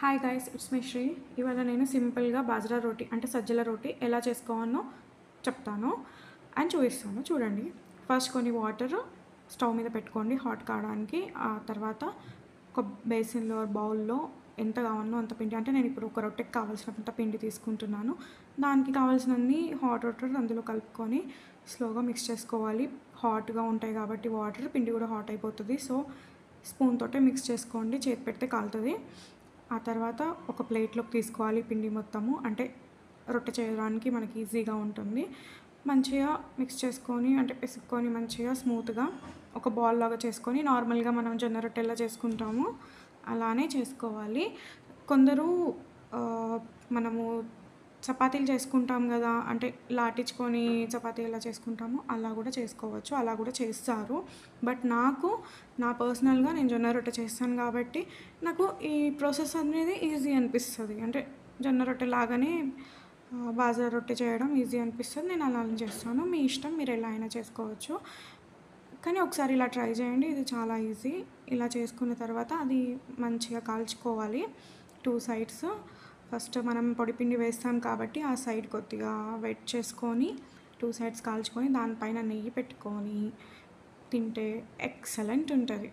Hi guys, it's my Sri. ఇవాళ నేను సింపుల్గా బాజ్రా రోటీ అంటే సజ్జల రోటీ ఎలా చేసుకోవాలో చెప్తాను అండ్ చూపిస్తాను. చూడండి. ఫస్ట్ కొన్ని వాటర్ స్టవ్ మీద పెట్టుకోండి హాట్ కావడానికి. ఆ తర్వాత ఒక బేసిన్లో బౌల్లో ఎంత కావాలో అంత పిండి, అంటే నేను ఇప్పుడు ఒక రొట్టెకి కావాల్సినంత పిండి తీసుకుంటున్నాను. దానికి కావాల్సినన్ని హాట్ వాటర్ అందులో కలుపుకొని స్లోగా మిక్స్ చేసుకోవాలి. హాట్గా ఉంటాయి కాబట్టి వాటర్, పిండి కూడా హాట్ అయిపోతుంది. సో స్పూన్ తోటే మిక్స్ చేసుకోండి, చేతి పెడితే కాలుతుంది. ఆ తర్వాత ఒక ప్లేట్లోకి తీసుకోవాలి పిండి మొత్తము, అంటే రొట్టె చేయడానికి మనకి ఈజీగా ఉంటుంది. మంచిగా మిక్స్ చేసుకొని, అంటే పిసుక్కొని మంచిగా స్మూత్గా ఒక బాల్ లాగా చేసుకొని, నార్మల్గా మనం జొన్న రొట్టె ఎలా చేసుకుంటామో అలానే చేసుకోవాలి. కొందరు మనము చపాతీలు చేసుకుంటాం కదా, అంటే లాటించుకొని చపాతీ ఎలా చేసుకుంటామో అలా కూడా చేసుకోవచ్చు, అలా కూడా చేస్తారు. బట్ నా పర్సనల్గా నేను జొన్న రొట్టె చేస్తాను కాబట్టి నాకు ఈ ప్రాసెస్ అనేది ఈజీ అనిపిస్తుంది. అంటే జొన్న రొట్టె లాగానే బాజరా రొట్టె చేయడం ఈజీ అనిపిస్తుంది. నేను అలానే చేస్తాను. మీ ఇష్టం, మీరు ఎలా అయినా చేసుకోవచ్చు. కానీ ఒకసారి ఇలా ట్రై చేయండి, ఇది చాలా ఈజీ. ఇలా చేసుకున్న తర్వాత అది మంచిగా కాల్చుకోవాలి 2 సైడ్స్. ఫస్ట్ మనం పొడిపిండి వేస్తాం కాబట్టి ఆ సైడ్ కొద్దిగా వెట్ చేసుకొని 2 సైడ్స్ కాల్చుకొని దానిపైన నెయ్యి పెట్టుకొని తింటే ఎక్సలెంట్ ఉంటుంది.